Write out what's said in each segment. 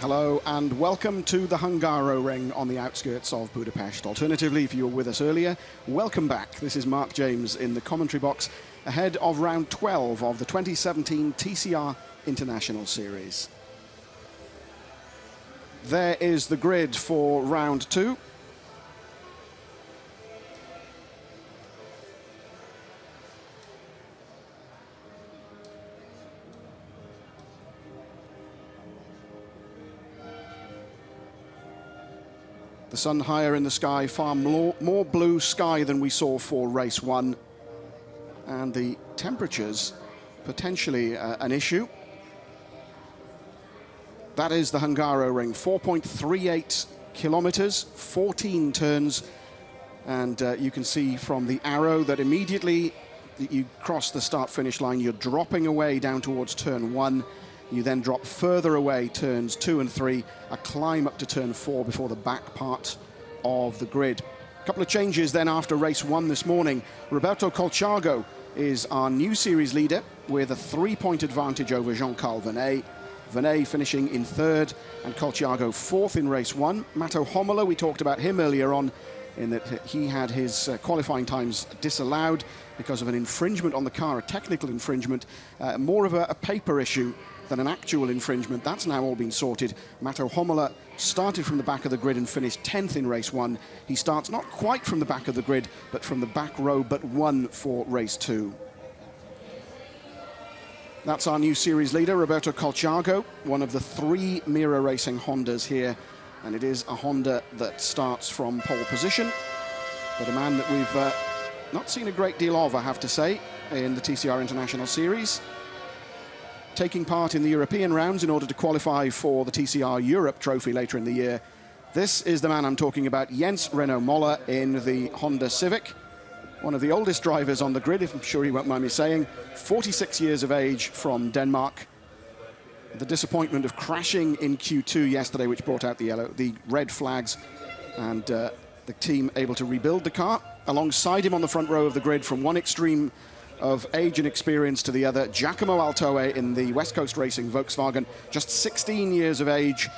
Hello and welcome to the Hungaroring on the outskirts of Budapest. Alternatively, if you were with us earlier, welcome back. This is Mark James in the commentary box ahead of round 12 of the 2017 TCR International Series. There is the grid for round 2. The sun higher in the sky, far more blue sky than we saw for race 1. And the temperatures potentially an issue. That is the Hungaroring, 4.38 kilometers, 14 turns. And you can see from the arrow that immediately that you cross the start-finish line, you're dropping away down towards turn 1. You then drop further away, turns 2 and 3, a climb up to turn 4 before the back part of the grid. A couple of changes then after race 1 this morning. Roberto Colciago is our new series leader with a 3-point advantage over Jean-Carl Vernet. Vernet finishing in 3rd and Colciago 4th in race 1. Matto Homola, we talked about him earlier on in that he had his qualifying times disallowed because of an infringement on the car, a technical infringement, more of a paper issue than an actual infringement. That's now all been sorted. Matto Homola started from the back of the grid and finished 10th in race 1. He starts not quite from the back of the grid, but from the back row, but 1 for race 2. That's our new series leader, Roberto Colciago, one of the 3 Mira Racing Hondas here. And it is a Honda that starts from pole position, but a man that we've not seen a great deal of, I have to say, in the TCR International Series. Taking part in the European rounds in order to qualify for the TCR Europe trophy later in the year. This is the man I'm talking about, Jens Renaud Moller in the Honda Civic. One of the oldest drivers on the grid, if I'm sure he won't mind me saying. 46 years of age from Denmark. The disappointment of crashing in Q2 yesterday, which brought out the red flags, and the team able to rebuild the car. Alongside him on the front row of the grid, from one extreme of age and experience to the other, Giacomo Altoe in the West Coast Racing Volkswagen, just 16 years of age.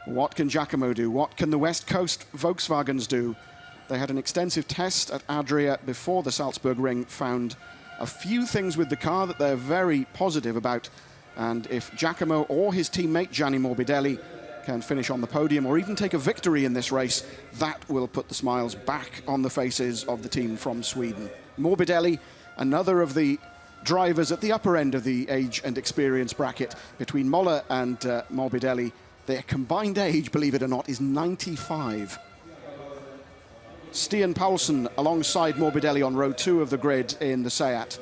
What can Giacomo do? What can the West Coast Volkswagens do? They had an extensive test at Adria before the Salzburg Ring, found a few things with the car that they're very positive about. And if Giacomo or his teammate Gianni Morbidelli can finish on the podium or even take a victory in this race, that will put the smiles back on the faces of the team from Sweden. Morbidelli, another of the drivers at the upper end of the age and experience bracket. Between Moller and Morbidelli, their combined age, believe it or not, is 95. Stian Paulsen alongside Morbidelli on row 2 of the grid in the Seat.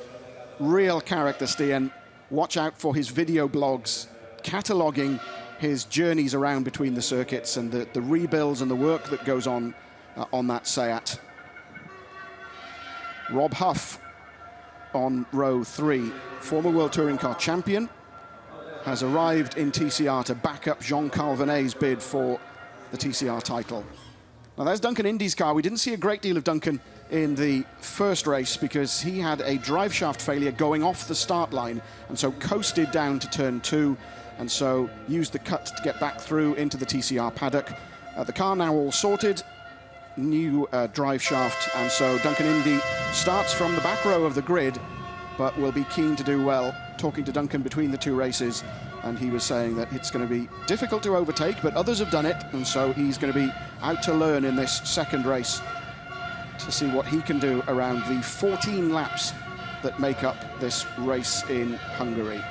Real character, Stian. Watch out for his video blogs, cataloguing his journeys around between the circuits and the rebuilds and the work that goes on that Seat. Rob Huff on row 3, former World Touring Car champion, has arrived in TCR to back up Jean-Carl Vernet's bid for the TCR title. Now there's Duncan Indy's car. We didn't see a great deal of Duncan in the first race because he had a drive shaft failure going off the start line, and so coasted down to turn 2, and so used the cut to get back through into the TCR paddock. The car now all sorted, new drive shaft, and so Duncan Indy starts from the back row of the grid, but will be keen to do well. Talking to Duncan between the 2 races, and he was saying that it's going to be difficult to overtake, but others have done it, and so he's going to be out to learn in this second race to see what he can do around the 14 laps that make up this race in Hungary.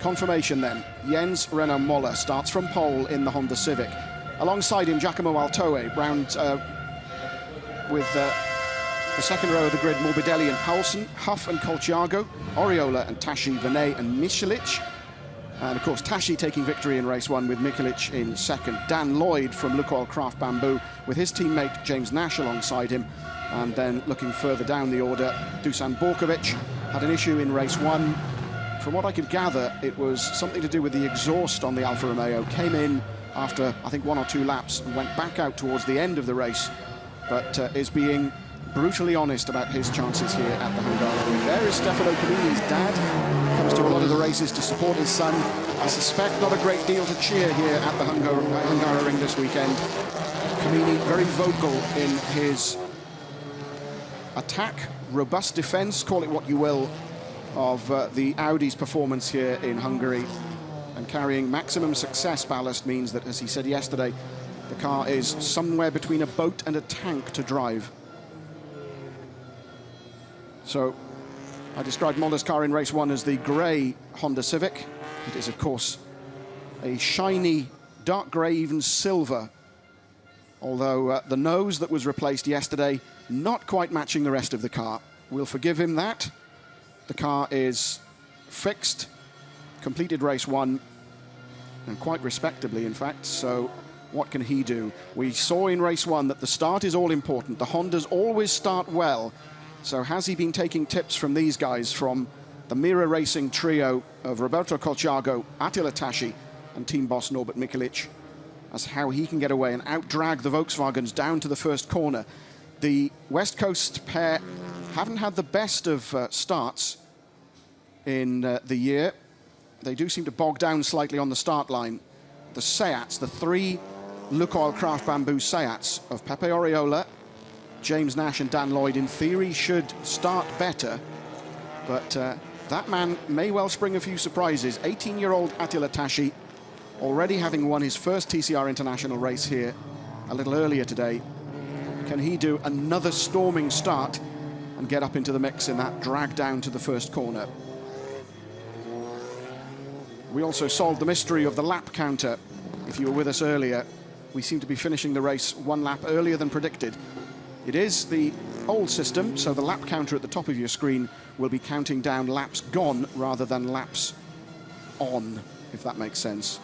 Confirmation then, Jens Renaud Moller starts from pole in the Honda Civic. Alongside him, Giacomo Altoe, round with the second row of the grid, Morbidelli and Paulsen, Huff and Colciago, Oriola and Tashi, Vernet and Michelich. And of course, Tashi taking victory in race 1 with Michelich in 2nd. Dan Lloyd from Lukoil Craft Bamboo with his teammate James Nash alongside him. And then looking further down the order, Dusan Borkovic had an issue in race 1. From what I could gather, it was something to do with the exhaust on the Alfa Romeo. Came in after, I think, 1 or 2 laps and went back out towards the end of the race, but is being brutally honest about his chances here at the Hungaroring. There is Stefano Camini's dad. Comes to a lot of the races to support his son. I suspect not a great deal to cheer here at the Hungaroring this weekend. Camini very vocal in his attack, robust defense, call it what you will, of the Audi's performance here in Hungary. And carrying maximum success ballast means that, as he said yesterday, the car is somewhere between a boat and a tank to drive. So I described Moller's car in race 1 as the grey Honda Civic. It is, of course, a shiny dark grey, even silver, although the nose that was replaced yesterday not quite matching the rest of the car. We'll forgive him that. The car is fixed, completed race 1, and quite respectably, in fact, so what can he do? We saw in race 1 that the start is all important. The Hondas always start well. So has he been taking tips from these guys, from the Mira Racing trio of Roberto Colciago, Attila Taschi, and team boss Norbert Mikelic, as how he can get away and out-drag the Volkswagens down to the first corner? The West Coast pair haven't had the best of starts in the year. They do seem to bog down slightly on the start line. The Seats, the 3 Lukoil Craft Bamboo Seats of Pepe Oriola, James Nash and Dan Lloyd, in theory, should start better. But that man may well spring a few surprises. 18-year-old Attila Taschi, already having won his first TCR International race here a little earlier today. Can he do another storming start and get up into the mix in that drag down to the first corner? We also solved the mystery of the lap counter. If you were with us earlier, we seem to be finishing the race 1 lap earlier than predicted. It is the old system, so the lap counter at the top of your screen will be counting down laps gone rather than laps on, if that makes sense.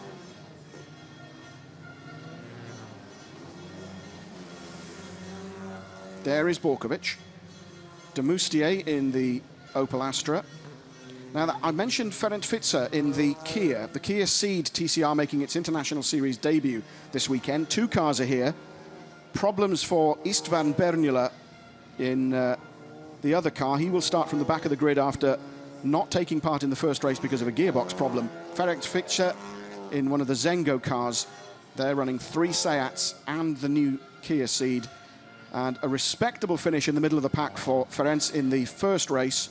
There is Borkovic. De Moustier in the Opel Astra. Now, I mentioned Ferenc Fizer in the Kia Ceed TCR making its International Series debut this weekend. 2 cars are here. Problems for Istvan Bernula in the other car. He will start from the back of the grid after not taking part in the first race because of a gearbox problem. Ferenc Fizer in one of the Zengo cars. They're running 3 Seats and the new Kia Ceed. And a respectable finish in the middle of the pack for Ferenc in the first race,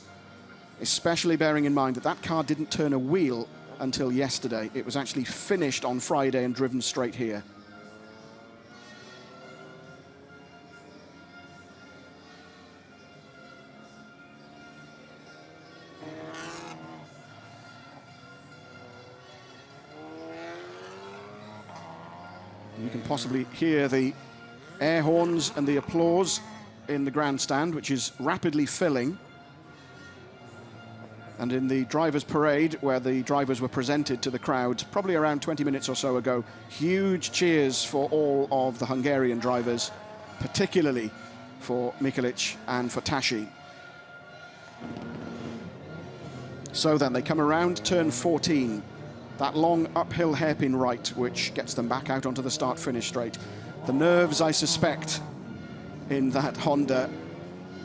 especially bearing in mind that that car didn't turn a wheel until yesterday. It was actually finished on Friday and driven straight here. You can possibly hear the air horns and the applause in the grandstand, which is rapidly filling. And in the drivers' parade, where the drivers were presented to the crowd probably around 20 minutes or so ago, huge cheers for all of the Hungarian drivers, particularly for Mikelic and for Taschi. So then they come around turn 14, that long uphill hairpin right, which gets them back out onto the start-finish straight. The nerves, I suspect, in that Honda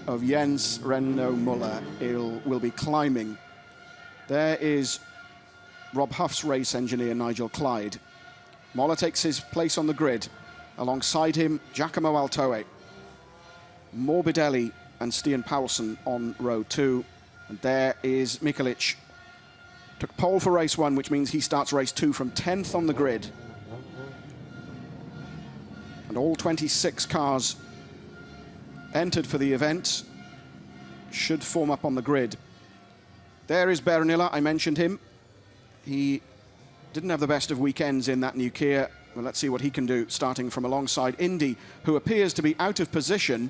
of Jens Renno Muller will be climbing. There is Rob Huff's race engineer, Nigel Clyde. Muller takes his place on the grid. Alongside him, Giacomo Altoe, Morbidelli and Stian Paulsen on row 2. And there is Mikelic. Took pole for race 1, which means he starts race 2 from 10th on the grid. And all 26 cars entered for the event should form up on the grid. There is Bernila, I mentioned him. He didn't have the best of weekends in that new Kia. Well, let's see what he can do, starting from alongside Indy, who appears to be out of position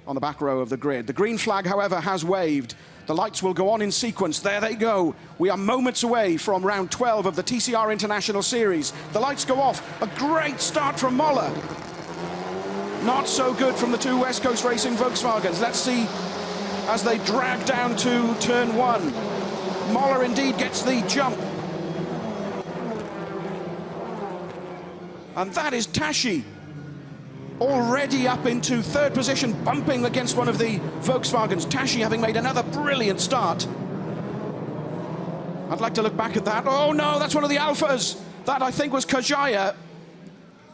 on the back row of the grid. The green flag, however, has waved. The lights will go on in sequence. There they go. We are moments away from round 12 of the TCR International Series. The lights go off. A great start from Muller. Not so good from the 2 West Coast Racing Volkswagens. Let's see as they drag down to turn 1. Muller indeed gets the jump. And that is Taschi. already up into third position, bumping against one of the Volkswagens. Tashi having made another brilliant start. I'd like to look back at that. Oh no, that's one of the Alphas. That I think was Kajaya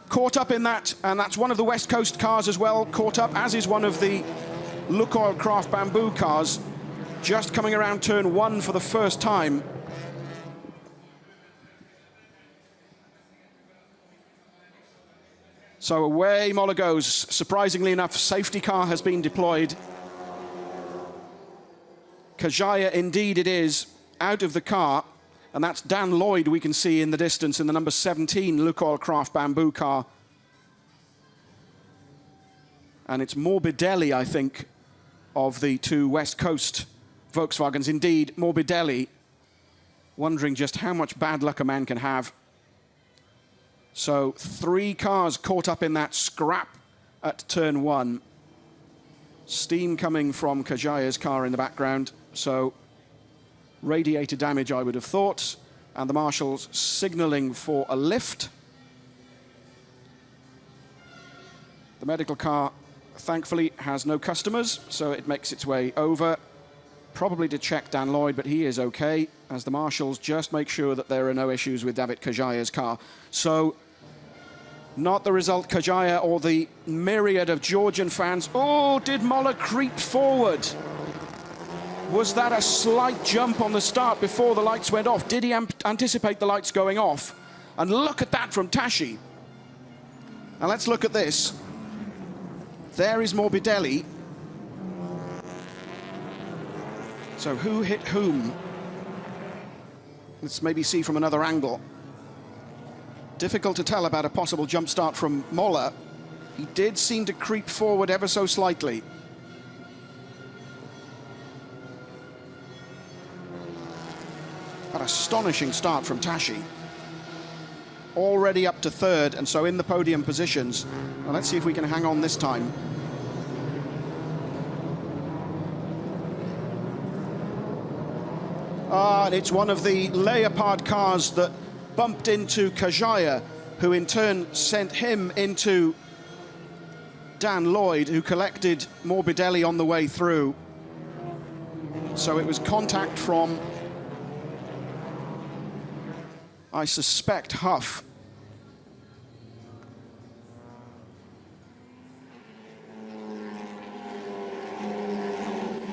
caught up in that, and that's one of the West Coast cars as well, caught up, as is one of the Lukoil Craft Bamboo cars, just coming around turn 1 for the first time. So away Moller goes. Surprisingly enough, safety car has been deployed. Kajaya, indeed it is, out of the car, and that's Dan Lloyd we can see in the distance in the number 17 Lukoil Craft Bamboo car. And it's Morbidelli, I think, of the two West Coast Volkswagens. Indeed, Morbidelli, wondering just how much bad luck a man can have. So 3 cars caught up in that scrap at turn 1. Steam coming from Kajaya's car in the background, so radiator damage, I would have thought, and the marshals signalling for a lift. The medical car, thankfully, has no customers, so it makes its way over, probably to check Dan Lloyd, but he is okay, as the marshals just make sure that there are no issues with David Kajaya's car. So, not the result Kajaya or the myriad of Georgian fans. Oh, did Moller creep forward? Was that a slight jump on the start before the lights went off? Did he anticipate the lights going off? And look at that from Tashi. Now let's look at this. There is Morbidelli. So who hit whom? Let's maybe see from another angle. Difficult to tell about a possible jump start from Moller. He did seem to creep forward ever so slightly. An astonishing start from Tashi. Already up to third, and so in the podium positions. Well, let's see if we can hang on this time. And it's one of the Leopard cars that bumped into Kajaya, who in turn sent him into Dan Lloyd, who collected Morbidelli on the way through. So it was contact from, I suspect, Huff.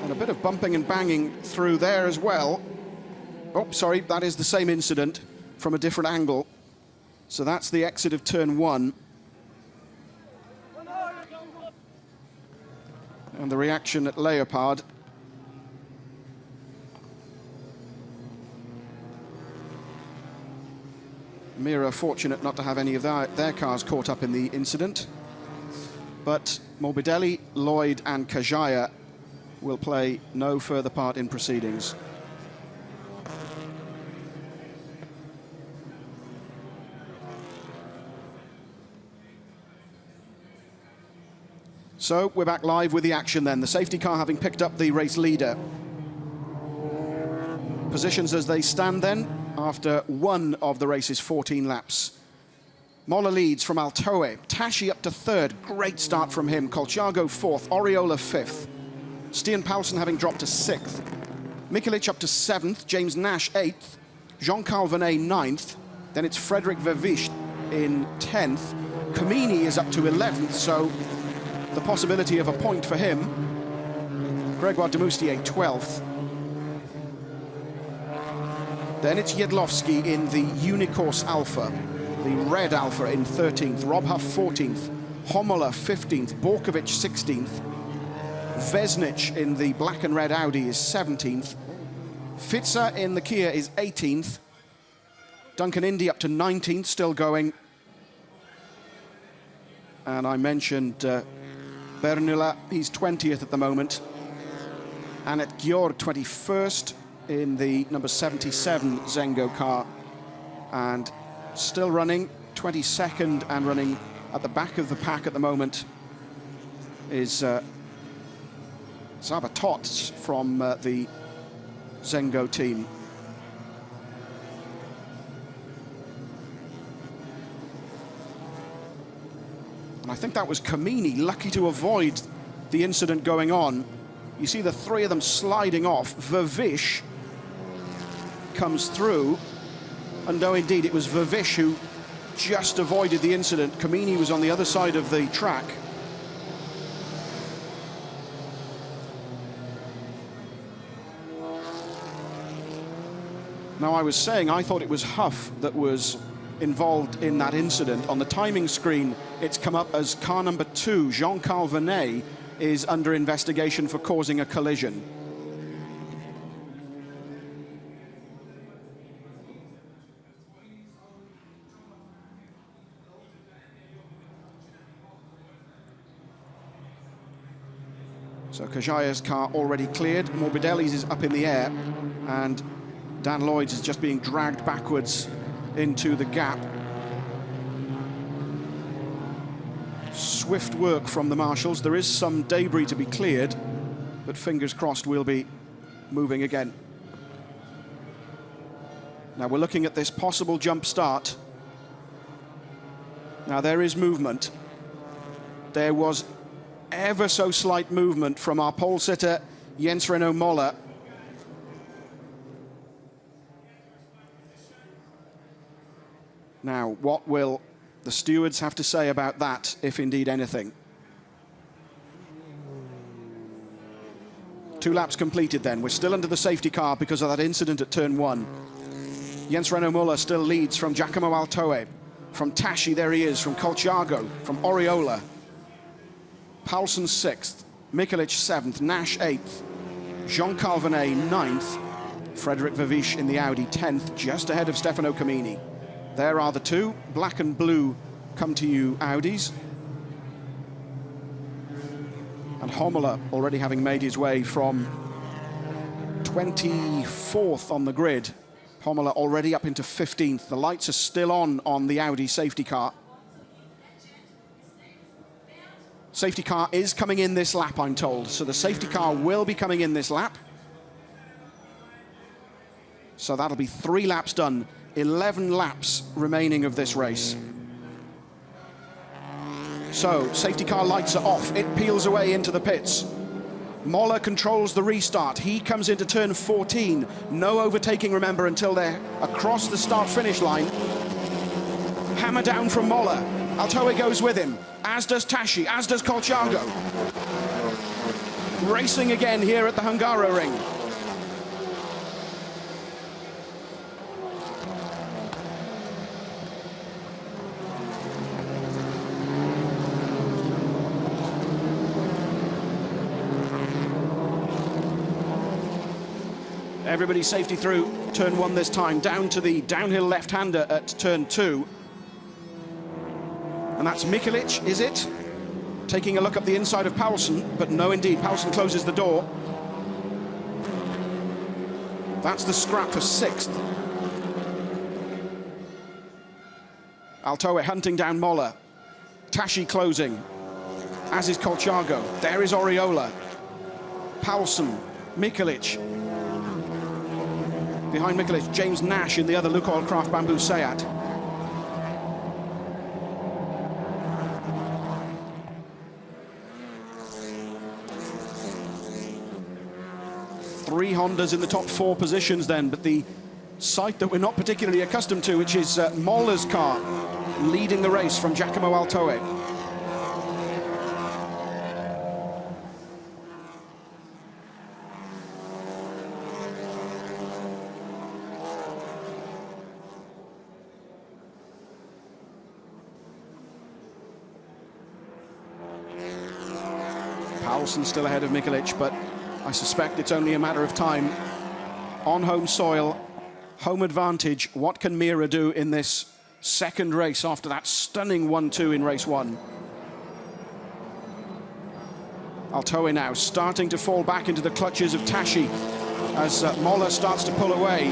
And a bit of bumping and banging through there as well. Oh, sorry, that is the same incident from a different angle. So that's the exit of turn 1. And the reaction at Leopard. Mira fortunate not to have any of their cars caught up in the incident. But Morbidelli, Lloyd and Kajaya will play no further part in proceedings. So we're back live with the action then. The safety car having picked up the race leader. Positions as they stand then after one of the race's 14 laps. Moller leads from Altoe. Tashi up to third. Great start from him. Colciago fourth. Oriola fifth. Stian Paulsen having dropped to sixth. Mikulic up to seventh. James Nash eighth. Jean-Carl Venet ninth. Then it's Frederick Vervicht in 10th. Kamini is up to 11th, so the possibility of a point for him. Gregoire Demoustier 12th. Then it's Jedlowski in the Unicorse Alpha, the red Alpha in 13th. Rob Huff 14th. Homola 15th. Borkovic 16th. Vesnic in the black and red Audi is 17th. Fitzer in the Kia is 18th. Duncan Indy up to 19th, still going. And I mentioned Bernula, he's 20th at the moment. Anet Gior 21st in the number 77 Zengo car. And still running, 22nd and running at the back of the pack at the moment is Zabatot from the Zengo team. And I I think that was Kamini, lucky to avoid the incident going on. You see the three of them sliding off. Vervish comes through. And no, indeed, it was Vervish who just avoided the incident. Kamini was on the other side of the track. Now, I was saying I thought it was Huff that was involved in that incident. On the timing screen, it's come up as car number 2, Jean-Carl Venet, is under investigation for causing a collision. So Kajaya's car already cleared. Morbidelli's is up in the air, and Dan Lloyd's is just being dragged backwards into the gap. Swift work from the marshals. There is some debris to be cleared, but fingers crossed we'll be moving again. Now we're looking at this possible jump start. Now there is movement. There was ever so slight movement from our pole sitter, Jens Renaud Moller. Now, what will the stewards have to say about that, if indeed anything? 2 laps completed then. We're still under the safety car because of that incident at turn 1. Jens Renaud Moller still leads from Giacomo Altoe, from Tashi, there he is, from Colciago, from Oriola. Paulsen 6th, Mikelic 7th, Nash 8th, Jean-Carl Venet 9th, Frederick Vervish in the Audi 10th, just ahead of Stefano Camini. There are the 2, black and blue come to you Audis. And Hommler already having made his way from 24th on the grid. Hommler already up into 15th. The lights are still on the Audi safety car. Safety car is coming in this lap, I'm told. So the safety car will be coming in this lap. So that'll be 3 laps done. 11 laps remaining of this race. So, safety car lights are off. It peels away into the pits. Moller controls the restart. He comes into turn 14. No overtaking, remember, until they're across the start-finish line. Hammer down from Moller. Altoe goes with him, as does Tashi, as does Colciago. Racing again here at the Hungaroring. Everybody safety through turn 1 this time, down to the downhill left-hander at turn 2. And that's Mikelic, is it? Taking a look up the inside of Paulsen, but no, indeed, Paulsen closes the door. That's the scrap for 6th. Altoe hunting down Moller. Tashi closing, as is Colciago. There is Oriola. Paulsen, Mikelic. Behind Mikelic, James Nash in the other Lukoil Craft Bamboo Seat. Three Hondas in the top 4 positions then, but the sight that we're not particularly accustomed to, which is Moller's car leading the race from Giacomo Altoe. Paulsen still ahead of Mikelic, but I suspect it's only a matter of time. On home soil, home advantage. What can Mira do in this second race after that stunning 1-2 in race 1? Altoe now starting to fall back into the clutches of Tashi as Moller starts to pull away.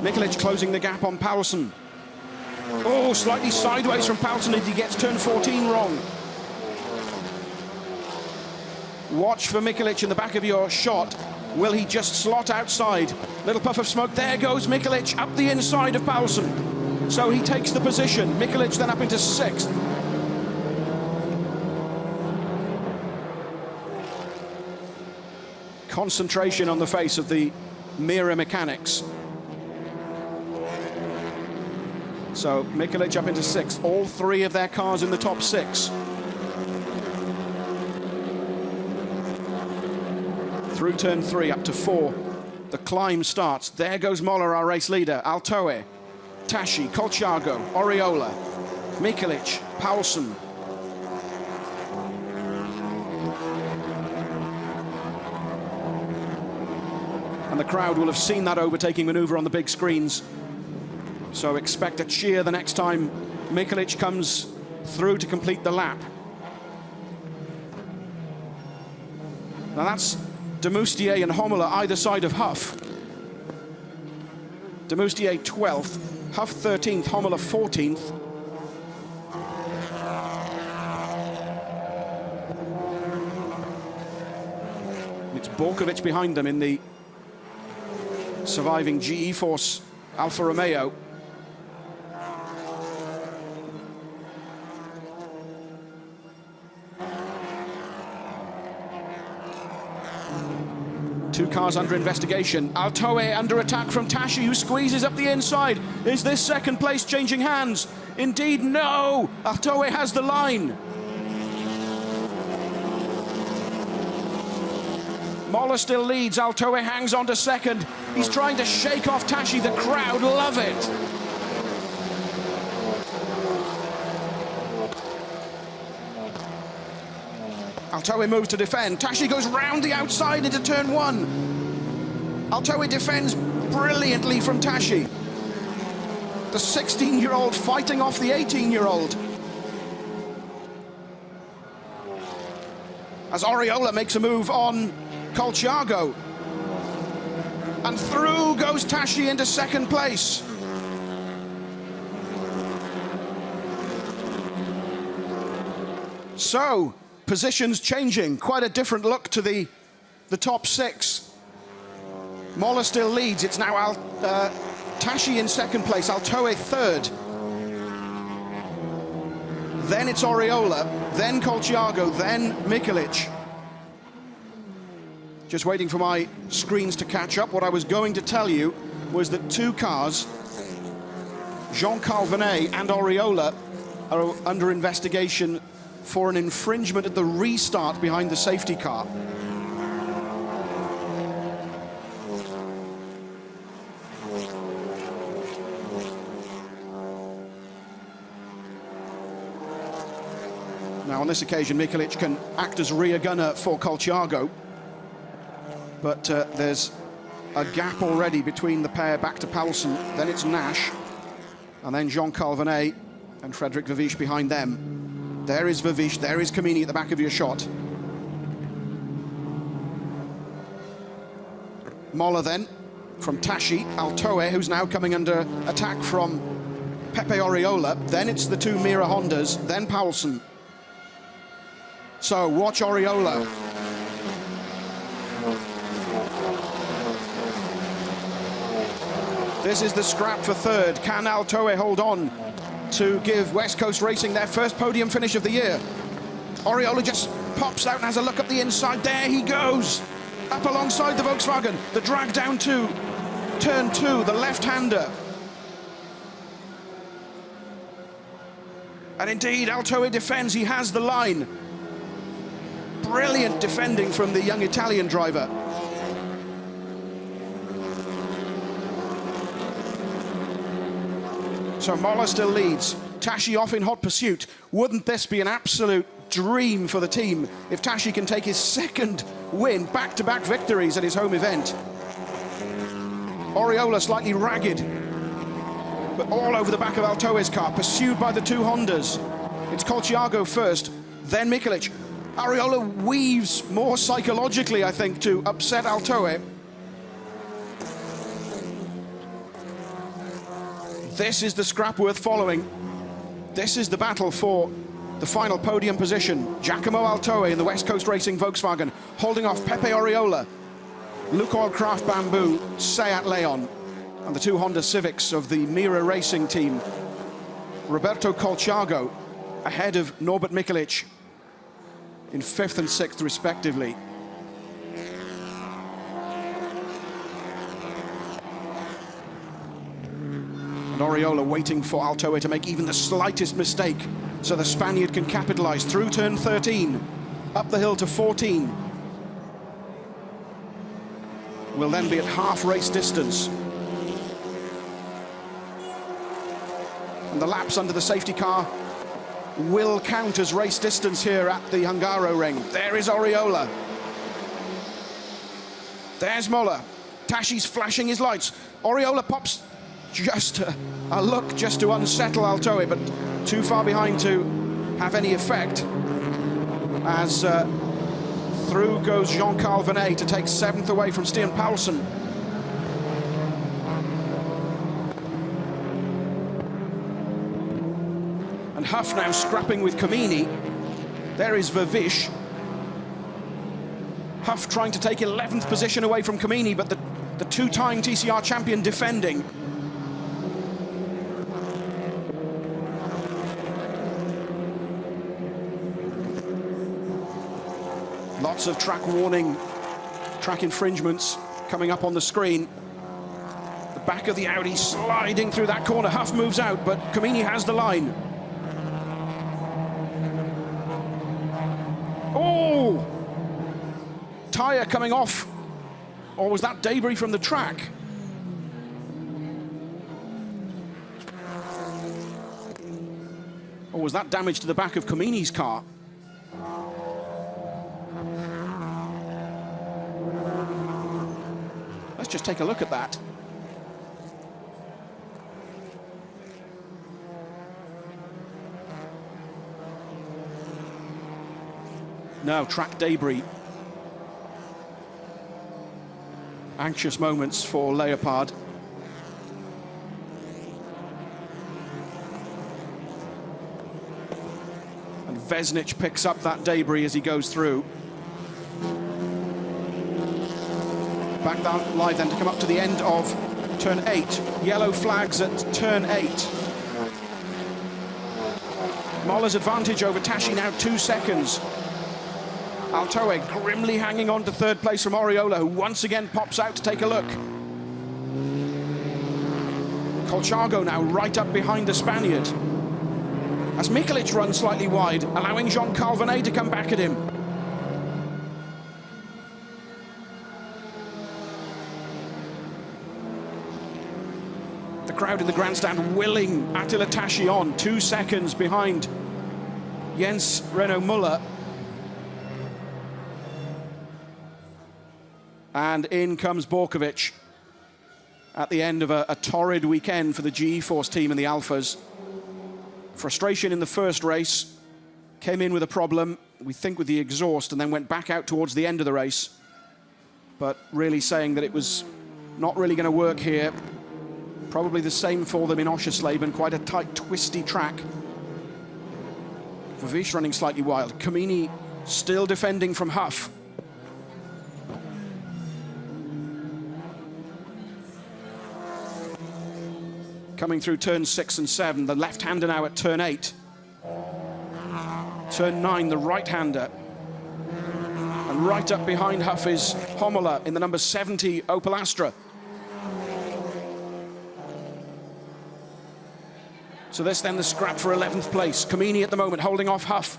Mikelic closing the gap on Paulsen. Oh, slightly sideways from Paulsen as he gets turn 14 wrong. Watch for Mikelic in the back of your shot. Will he just slot outside? Little puff of smoke. There goes Mikelic up the inside of Paulsen. So he takes the position. Mikelic then up into 6th. concentration on the face of the Mira mechanics. So Mikelic up into 6th, all 3 of their cars in the top 6. Through turn 3 up to 4, the climb starts. There goes Moller, our race leader, Altoe, Tashi, Colciago, Oriola, Mikelic, Paulsen. And the crowd will have seen that overtaking maneuver on the big screens. So expect a cheer the next time Mikelic comes through to complete the lap. Now that's de Moustier and Hommler either side of Huff. De Moustier 12th, Huff 13th, Hommler 14th. It's Borkovic behind them in the surviving GE Force Alfa Romeo. Two cars under investigation. Altoe under attack from Tashi, who squeezes up the inside. Is this second place changing hands? Indeed, no! Altoe has the line. Moller still leads. Altoe hangs on to second. He's trying to shake off Tashi. The crowd love it. Altoe moves to defend. Tashi goes round the outside into turn 1. Altoe defends brilliantly from Tashi. The 16-year-old fighting off the 18-year-old. As Oriola makes a move on Colciago. And through goes Tashi into second place. So, positions changing, quite a different look to the top 6. Moller still leads. It's now Tashi in second place, Altoe 3rd. Then it's Oriola, then Colciago, then Mikelic. Just waiting for my screens to catch up. What I was going to tell you was that 2 cars, Jean Calvinet and Oriola, are under investigation for an infringement at the restart behind the safety car. Now on this occasion Mikelic can act as rear gunner for Colciago, but there's a gap already between the pair back to Paulsen. Then it's Nash, and then Jean Calvinet and Frederick Vavish behind them. There is Vavish, there is Camini at the back of your shot. Moller then, from Tashi, Altoe, who's now coming under attack from Pepe Oriola. Then it's the 2 Mira Hondas, then Paulsen. So watch Oriola. This is the scrap for 3rd. Can Altoe hold on to give West Coast Racing their first podium finish of the year? Oriola just pops out and has a look up the inside. There he goes, up alongside the Volkswagen. The drag down to turn 2, the left-hander. And indeed, Altoe defends. He has the line. Brilliant defending from the young Italian driver. So Moller still leads. Tashi off in hot pursuit. Wouldn't this be an absolute dream for the team if Tashi can take his 2nd win, back-to-back victories at his home event? Oriola slightly ragged, but all over the back of Altoe's car, pursued by the 2 Hondas. It's Colciago first, then Mikelic. Oriola weaves more psychologically, I think, to upset Altoe. This is the scrap worth following. This is the battle for the final podium position. Giacomo Altoe in the West Coast Racing Volkswagen, holding off Pepe Oriola, Lukoil Craft Bamboo, Seat Leon, and the 2 Honda Civics of the Mira Racing team. Roberto Colciago ahead of Norbert Mikelic in 5th and 6th respectively. And Oriola waiting for Altoe to make even the slightest mistake so the Spaniard can capitalise through turn 13, up the hill to 14. Will then be at half race distance. And the laps under the safety car will count as race distance here at the Hungaroring. There is Oriola. There's Moller. Tashi's flashing his lights. Oriola pops just a look just to unsettle Altoe, but too far behind to have any effect. As through goes Jean-Carl Venet to take 7th away from Stian Paulsen. And Huff now scrapping with Comini. There is Vervish. Huff trying to take 11th position away from Comini, but the two-time TCR champion defending. Lots of track warning, track infringements coming up on the screen. The back of the Audi sliding through that corner. Huff moves out, but Comini has the line. Oh! Tyre coming off. Or was that debris from the track? Or was that damage to the back of Comini's car? Let's just take a look at that. No, track debris. Anxious moments for Leopard. And Vesnich picks up that debris as he goes through. Back down live then to come up to the end of turn 8. Yellow flags at turn 8. Moller's advantage over Tashi now 2 seconds. Altoe grimly hanging on to 3rd place from Oriola, who once again pops out to take a look. Colchago now right up behind the Spaniard. As Mikelic runs slightly wide, allowing Jean-Carl Venet to come back at him. The crowd in the grandstand willing Attila Tashi on, 2 seconds behind Jens Renaud Muller. And in comes Borkovic at the end of a torrid weekend for the G-Force team and the Alphas. Frustration in the first race, came in with a problem, we think with the exhaust, and then went back out towards the end of the race. But really saying that it was not really going to work here. Probably the same for them in Oschersleben, quite a tight, twisty track. Vervish running slightly wild. Comini still defending from Huff. Coming through turn 6 and 7, the left-hander now at turn 8. Turn 9, the right-hander. And right up behind Huff is Homola in the number 70 Opel Astra. So this then the scrap for 11th place. Comini at the moment holding off Huff.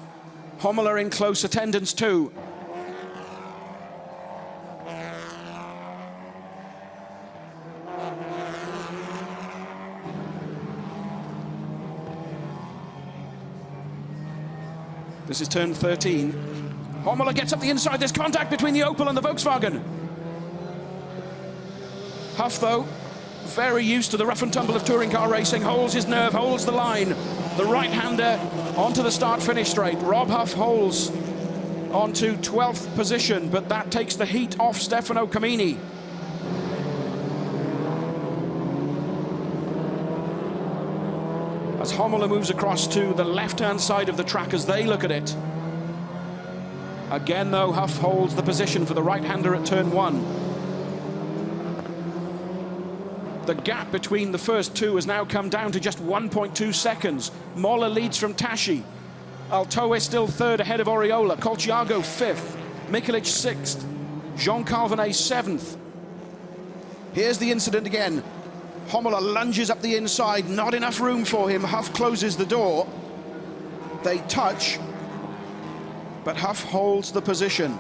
Homola in close attendance too. This is turn 13. Homola gets up the inside. There's contact between the Opel and the Volkswagen. Huff, though, very used to the rough and tumble of touring car racing, holds his nerve, holds the line. The right-hander onto the start-finish straight. Rob Huff holds onto 12th position, but that takes the heat off Stefano Comini. As Homola moves across to the left-hand side of the track as they look at it. Again, though, Huff holds the position for the right-hander at turn 1. The gap between the first two has now come down to just 1.2 seconds. Moller leads from Tashi. Altoe still 3rd ahead of Oriola. Colciago 5th. Mikelic 6th. Jean-Carl Venet 7th. Here's the incident again. Homola lunges up the inside, not enough room for him. Huff closes the door. They touch, but Huff holds the position.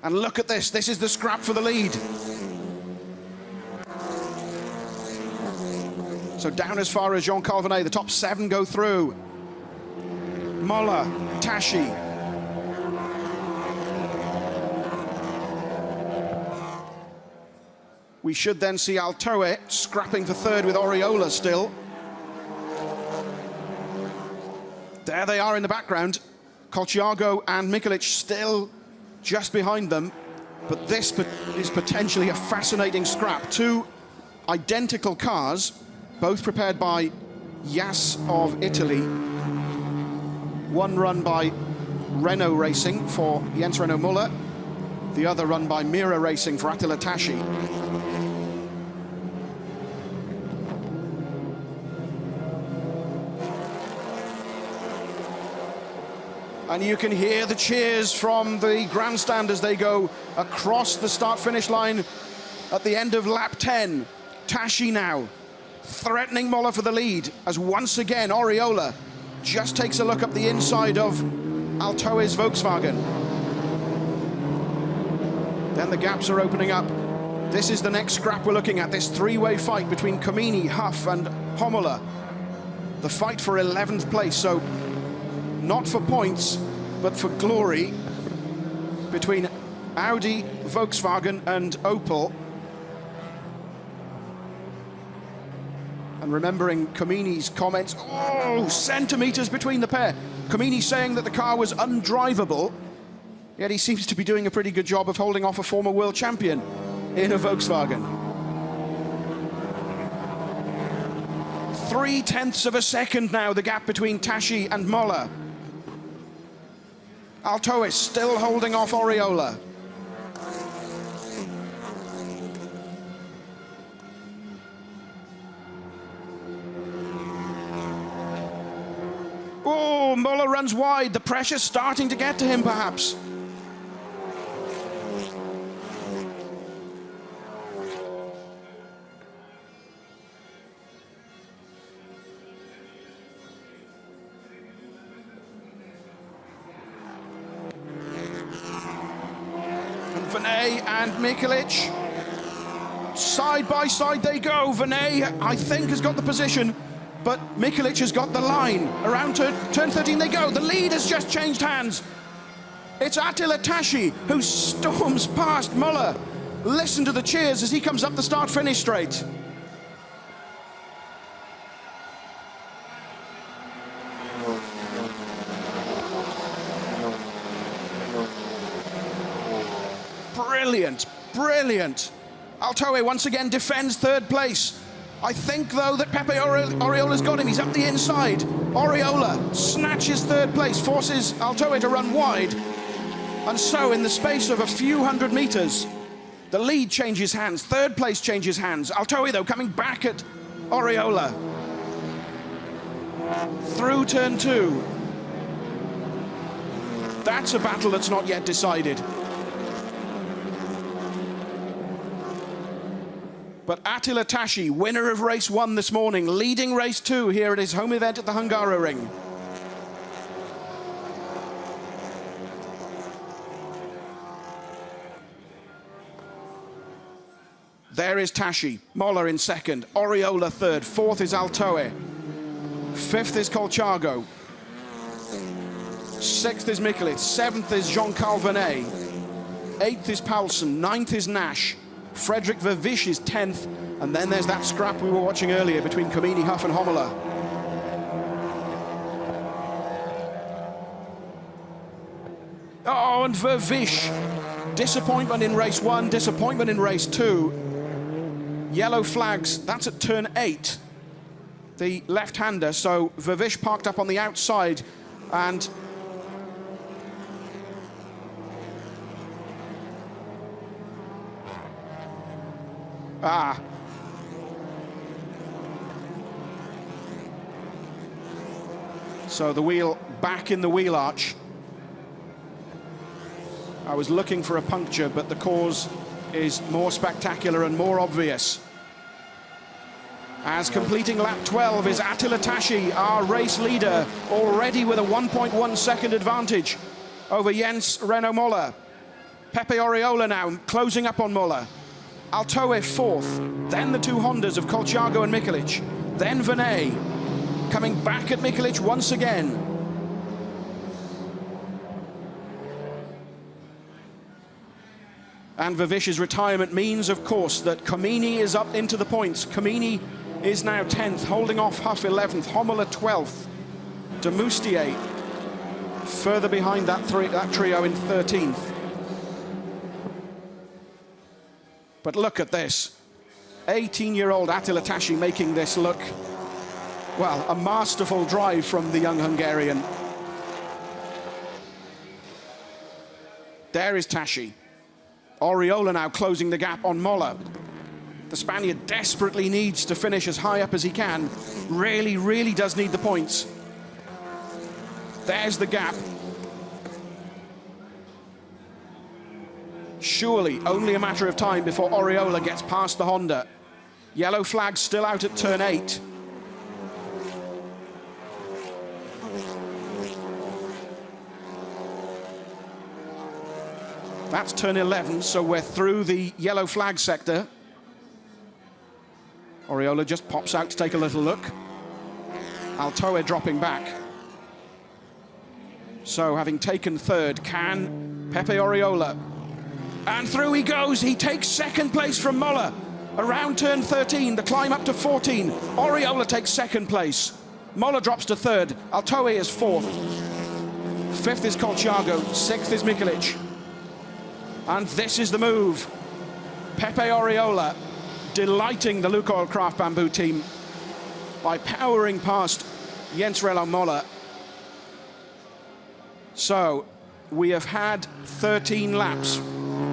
And look at this, this is the scrap for the lead. So down as far as Jean Calvinet, the top 7 go through. Moller, Tashi. We should then see Altoe scrapping for 3rd with Oriola still. There they are in the background. Colciago and Mikelic still just behind them. But this is potentially a fascinating scrap. 2 identical cars, both prepared by Yas of Italy. One run by Renault Racing for Jens Renault Müller. The other run by Mira Racing for Attila Tashi. And you can hear the cheers from the grandstand as they go across the start-finish line at the end of lap 10. Tashi now threatening Moller for the lead as once again Oriola just takes a look up the inside of Altoe's Volkswagen. Then the gaps are opening up. This is the next scrap we're looking at, this 3-way fight between Comini, Huff and Homola. The fight for 11th place, so not for points, but for glory between Audi, Volkswagen and Opel. And remembering Comini's comments, centimetres between the pair. Comini saying that the car was undrivable, yet he seems to be doing a pretty good job of holding off a former world champion in a Volkswagen. 0.3 of a second now, the gap between Tashi and Moller. Altoe still holding off Oriola. Oh, Moller runs wide. The pressure's starting to get to him, perhaps. Venet and Mikelic, side by side they go. Venet, I think, has got the position, but Mikelic has got the line. Around turn 13 they go. The lead has just changed hands. It's Attila Tashi who storms past Müller. Listen to the cheers as he comes up the start-finish straight. Brilliant, brilliant. Altoe once again defends 3rd place. I think, though, that Pepe Oriola's got him. He's up the inside. Oriola snatches 3rd place, forces Altoe to run wide. And so, in the space of a few hundred meters, the lead changes hands. 3rd place changes hands. Altoe, though, coming back at Oriola. Through turn 2. That's a battle that's not yet decided. But Attila Tashi, winner of race 1 this morning, leading race 2 here at his home event at the Hungaroring. There is Tashi, Moller in 2nd, Oriola 3rd, 4th is Altoe, 5th is Colciago, 6th is Mikelic, 7th is Jean Calvinet, 8th is Paulsen, 9th is Nash, Frederick Vervisch is 10th, and then there's that scrap we were watching earlier between Comini, Huff and Homola. Oh, and Vervisch. Disappointment in race 1, disappointment in race 2. Yellow flags, that's at turn 8. The left-hander, so Vervisch parked up on the outside, and so the wheel back in the wheel arch. I was looking for a puncture, but the cause is more spectacular and more obvious. As completing lap 12 is Attila Tashi, our race leader, already with a 1.1 second advantage over Jens Renaud Moller. Pepe Oriola now closing up on Moller. Altoe fourth, then the two Hondas of Colciago and Mikelic, then Venet coming back at Mikelic once again. And Vavish's retirement means, of course, that Comini is up into the points. Comini is now 10th, holding off Huff 11th, Hommler 12th, de Moustier further behind that trio in 13th. But look at this. 18-year-old Attila Tashi making this look, well, a masterful drive from the young Hungarian. There is Tashi. Oriola now closing the gap on Moller. The Spaniard desperately needs to finish as high up as he can. Really, really does need the points. There's the gap. Surely only a matter of time before Oriola gets past the Honda. Yellow flag still out at turn 8. That's turn 11, so we're through the yellow flag sector. Oriola just pops out to take a little look. Altoe dropping back. So having taken third, can Pepe Oriola? And through he goes. He takes second place from Moller. Around turn 13, the climb up to 14. Oriola takes second place. Moller drops to third. Altoe is fourth. Fifth is Colciago. Sixth is Mikelic. And this is the move. Pepe Oriola delighting the Lukoil Craft Bamboo team by powering past Jens Renaud Moller. So we have had 13 laps.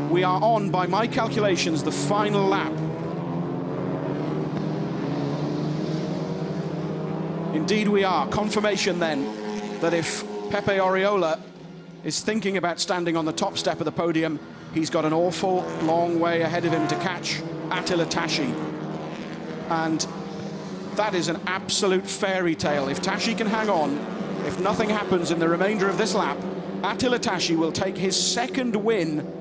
We are on, by my calculations, the final lap. Indeed we are. Confirmation then that if Pepe Oriola is thinking about standing on the top step of the podium, he's got an awful long way ahead of him to catch Attila Tashi. And that is an absolute fairy tale. If Tashi can hang on, if nothing happens in the remainder of this lap, Attila Tashi will take his second win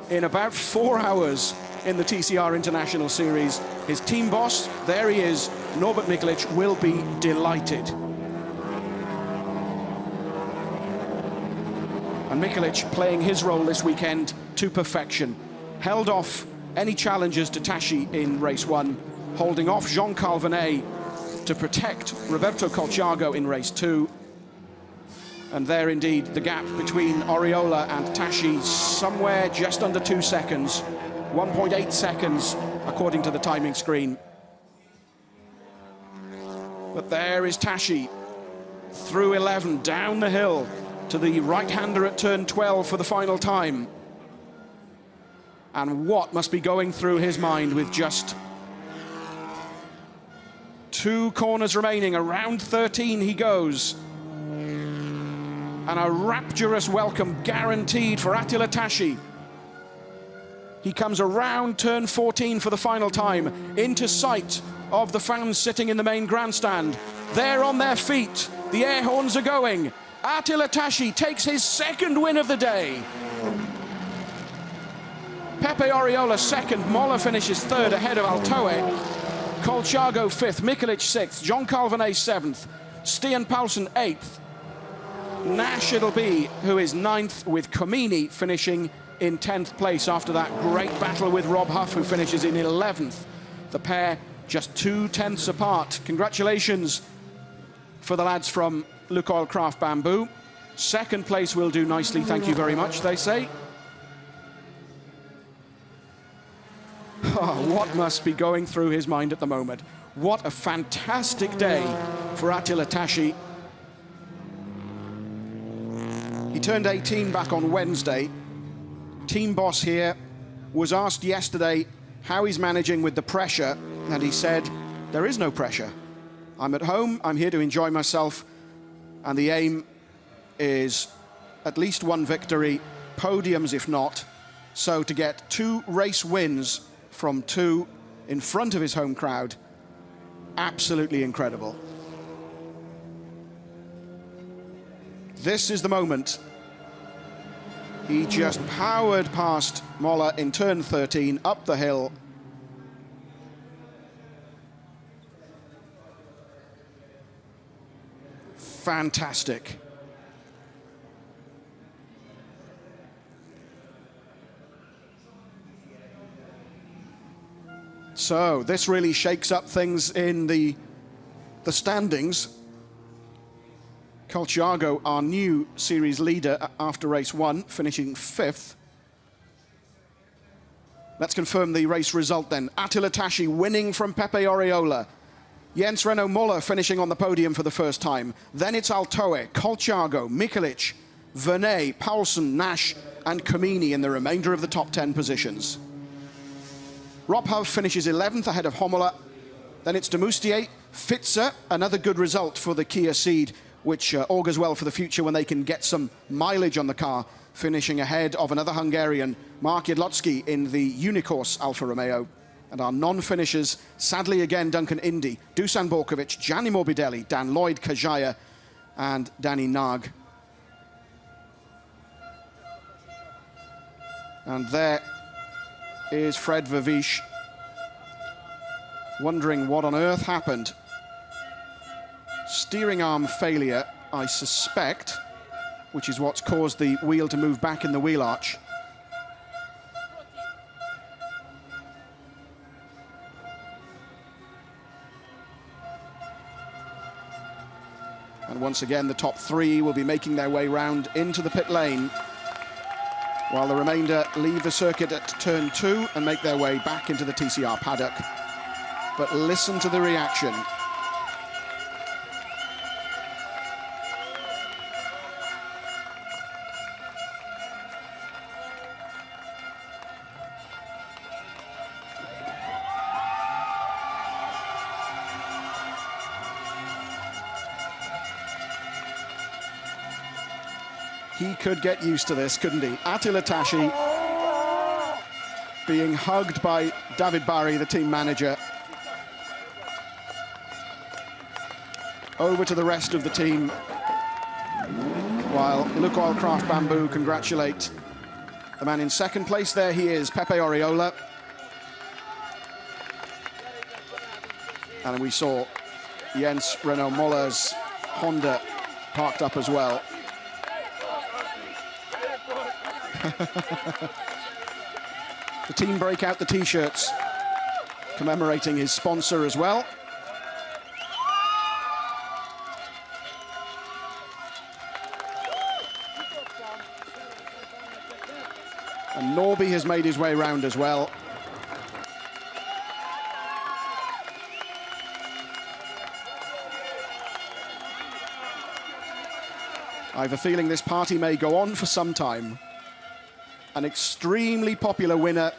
in about 4 hours in the TCR International Series. His team boss, there he is, Norbert Mikelic, will be delighted. And Mikelic playing his role this weekend to perfection. Held off any challenges to Tashi in race 1, holding off Jean-Carl Venet to protect Roberto Colciago in race 2. And there indeed, the gap between Oriola and Tashi, somewhere just under 2 seconds. 1.8 seconds, according to the timing screen. But there is Tashi, through 11, down the hill, to the right-hander at turn 12 for the final time. And what must be going through his mind with just 2 corners remaining. Around 13 he goes. And a rapturous welcome guaranteed for Attila Tashi. He comes around turn 14 for the final time, into sight of the fans sitting in the main grandstand. They're on their feet, the air horns are going. Attila Tashi takes his second win of the day. Pepe Oriola second, Moller finishes third ahead of Altoe. Colciago fifth, Mikelic sixth, Jean-Carl Venet seventh, Stian Paulsen eighth. Nash it'll be, who is ninth, with Comini finishing in 10th place after that great battle with Rob Huff, who finishes in 11th. The pair just 2/10ths apart. Congratulations for the lads from Lukoil Craft Bamboo. Second place will do nicely, thank you very much, they say. Oh, what must be going through his mind at the moment? What a fantastic day for Attila Tashi. He turned 18 back on Wednesday. Team boss here was asked yesterday how he's managing with the pressure, and he said, there is no pressure. I'm at home, I'm here to enjoy myself, and the aim is at least one victory, podiums if not, So to get 2 race wins from 2 in front of his home crowd, absolutely incredible. This is the moment. He just powered past Moller in turn 13, up the hill. Fantastic. So this really shakes up things in the standings. Colciago, our new series leader after race 1, finishing 5th. Let's confirm the race result then. Attila Tashi winning from Pepe Oriola. Jens Renaud Moller finishing on the podium for the first time. Then it's Altoe, Colciago, Mikelic, Vernet, Paulsen, Nash and Comini in the remainder of the top 10 positions. Rophow finishes 11th ahead of Homola. Then it's de Moustier, Fitzer, another good result for the Kia Ceed, which augurs well for the future when they can get some mileage on the car, finishing ahead of another Hungarian, Mark Jedlotski, in the Unicorse Alfa Romeo. And our non-finishers, sadly again, Duncan Indy, Dusan Borkovic, Gianni Morbidelli, Dan Lloyd, Kajaya, and Danny Nag. And there is Fred Vervisch, wondering what on earth happened. Steering arm failure, I suspect, which is what's caused the wheel to move back in the wheel arch. And once again, the top 3 will be making their way round into the pit lane, while the remainder leave the circuit at turn 2 and make their way back into the TCR paddock. But listen to the reaction. He could get used to this, couldn't he? Attila Tashi being hugged by David Barry, the team manager. Over to the rest of the team, while Lukoil Craft Bamboo congratulate the man in second place. There he is, Pepe Oriola. And we saw Jens Renaud Moller's Honda parked up as well. The team break out the T-shirts commemorating his sponsor as well. And Norby has made his way round as well. I have a feeling this party may go on for some time. An extremely popular winner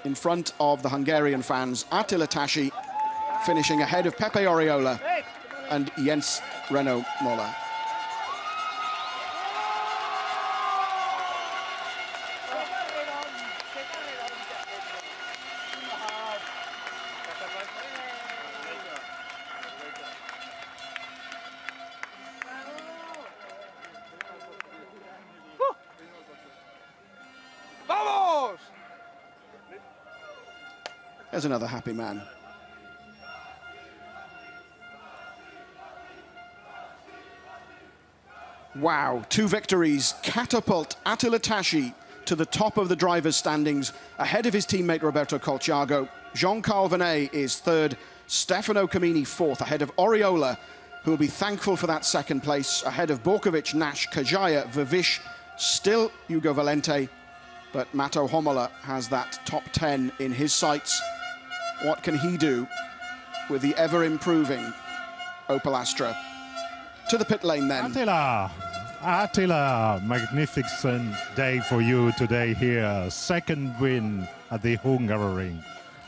in front of the Hungarian fans, Attila Tashi, finishing ahead of Pepe Oriola and Jens Renaud Moller. There's another happy man. Wow, 2 victories catapult Attila Tashi to the top of the drivers' standings, ahead of his teammate Roberto Colciago. Jean-Carl Vernet is 3rd, Stefano Comini 4th, ahead of Oriola, who will be thankful for that 2nd place, ahead of Borkovic, Nash, Kajaya, Vervisch, still Ugo Valente, but Mato Homola has that top 10 in his sights. What can he do with the ever-improving Opel Astra? To the pit lane then. Attila, magnificent day for you today here. 2nd win at the Hungaroring.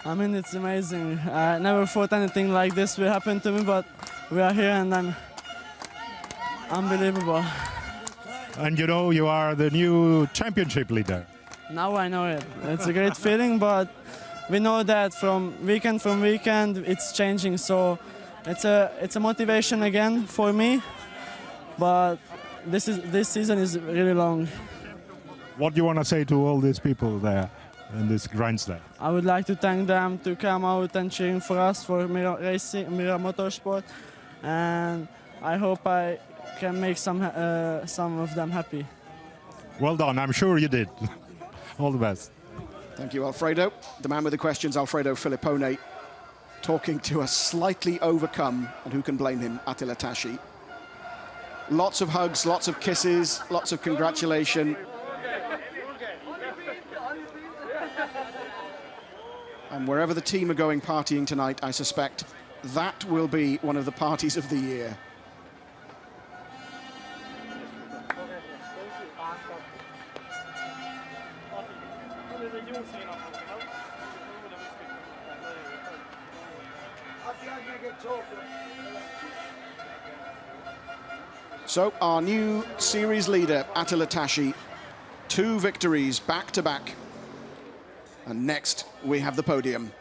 I mean, it's amazing. I never thought anything like this would happen to me, but we are here and I'm unbelievable. And you know, you are the new championship leader. Now I know it. It's a great feeling, but we know that from weekend it's changing. So it's a motivation again for me. But this season is really long. What do you want to say to all these people there in this grandstand? I would like to thank them to come out and cheering for us for Mira Racing, Mira Motorsport, and I hope I can make some of them happy. Well done, I'm sure you did. All the best. Thank you, Alfredo. The man with the questions, Alfredo Filippone, talking to a slightly overcome, and who can blame him, Attila Tashi. Lots of hugs, lots of kisses, lots of congratulation. And wherever the team are going partying tonight, I suspect that will be one of the parties of the year. So our new series leader, Attila Tashi, 2 victories back-to-back. And next, we have the podium.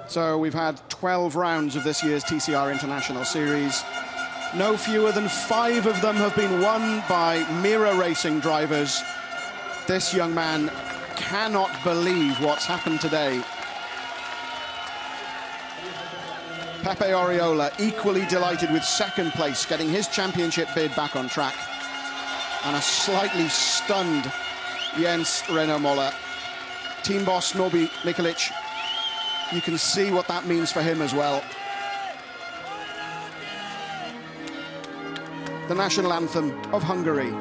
So we've had 12 rounds of this year's TCR International Series. No fewer than 5 of them have been won by Mira Racing drivers. This young man cannot believe what's happened today. Pepe Oriola equally delighted with 2nd place, getting his championship bid back on track. And a slightly stunned Jens Renault Moller. Team boss Norbi Mikelic, you can see what that means for him as well. The national anthem of Hungary.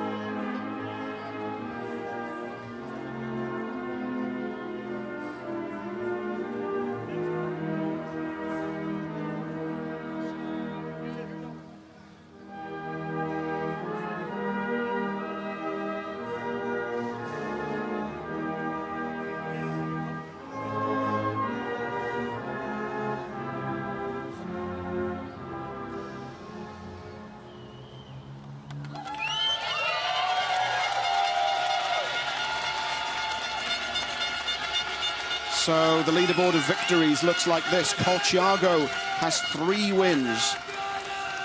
So the leaderboard of victories looks like this. Colciago has 3 wins.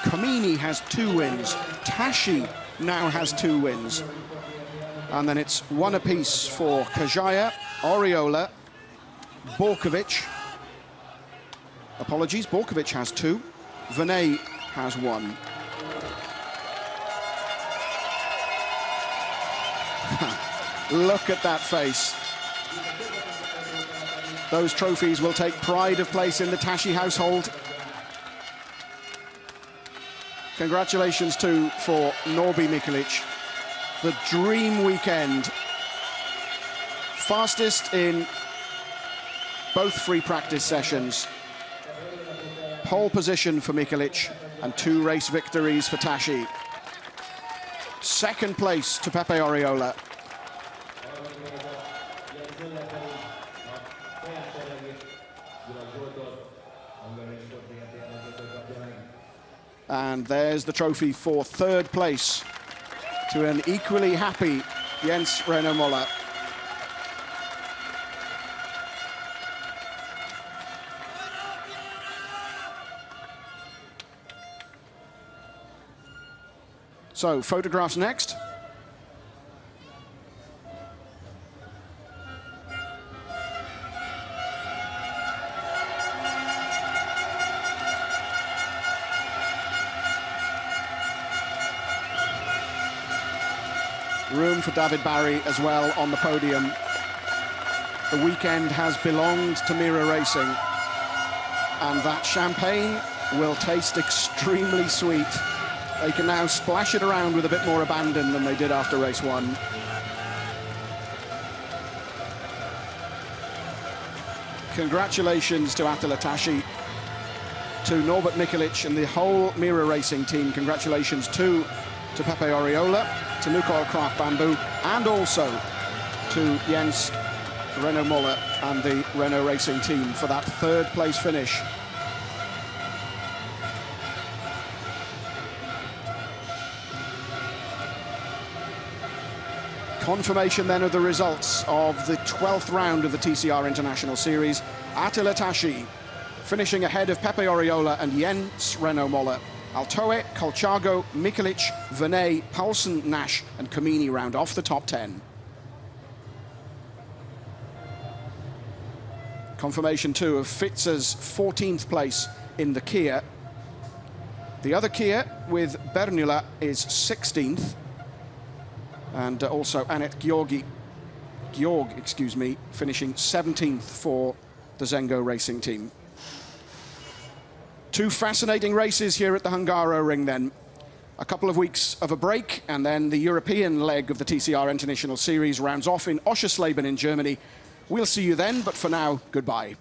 Comini has 2 wins. Tashi now has 2 wins. And then it's 1 apiece for Kajaya, Oriola, Borkovic. Apologies, Borkovic has 2. Vinay has 1. Look at that face. Those trophies will take pride of place in the Tashi household. Congratulations too for Norbi Mikelic. The dream weekend. Fastest in both free practice sessions. Pole position for Mikelic and 2 race victories for Tashi. 2nd place to Pepe Oriola. And there's the trophy for 3rd place to an equally happy Jens Renault Moller. So, photographs next. Room for David Barry as well on the podium. The weekend has belonged to Mira Racing, and that champagne will taste extremely sweet. They can now splash it around with a bit more abandon than they did after race one. Congratulations to Attila Tashi, to Norbert Mikelic and the whole Mira Racing team. Congratulations to Pepe Oriola, to Lukoil Craft Bamboo, and also to Jens Renault Moller and the Renault Racing team for that third place finish. Confirmation then of the results of the 12th round of the TCR International Series. Attila Tashi finishing ahead of Pepe Oriola and Jens Renault Moller. Altoe, Colchago, Mikelic, Venet, Paulsen, Nash and Kamini round off the top 10. Confirmation too of Fitz's 14th place in the Kia. The other Kia with Bernula is 16th. And also Annette Georg, finishing 17th for the Zengo Racing team. Two fascinating races here at the Hungaroring then. A couple of weeks of a break, and then the European leg of the TCR International Series rounds off in Oschersleben in Germany. We'll see you then, but for now, goodbye.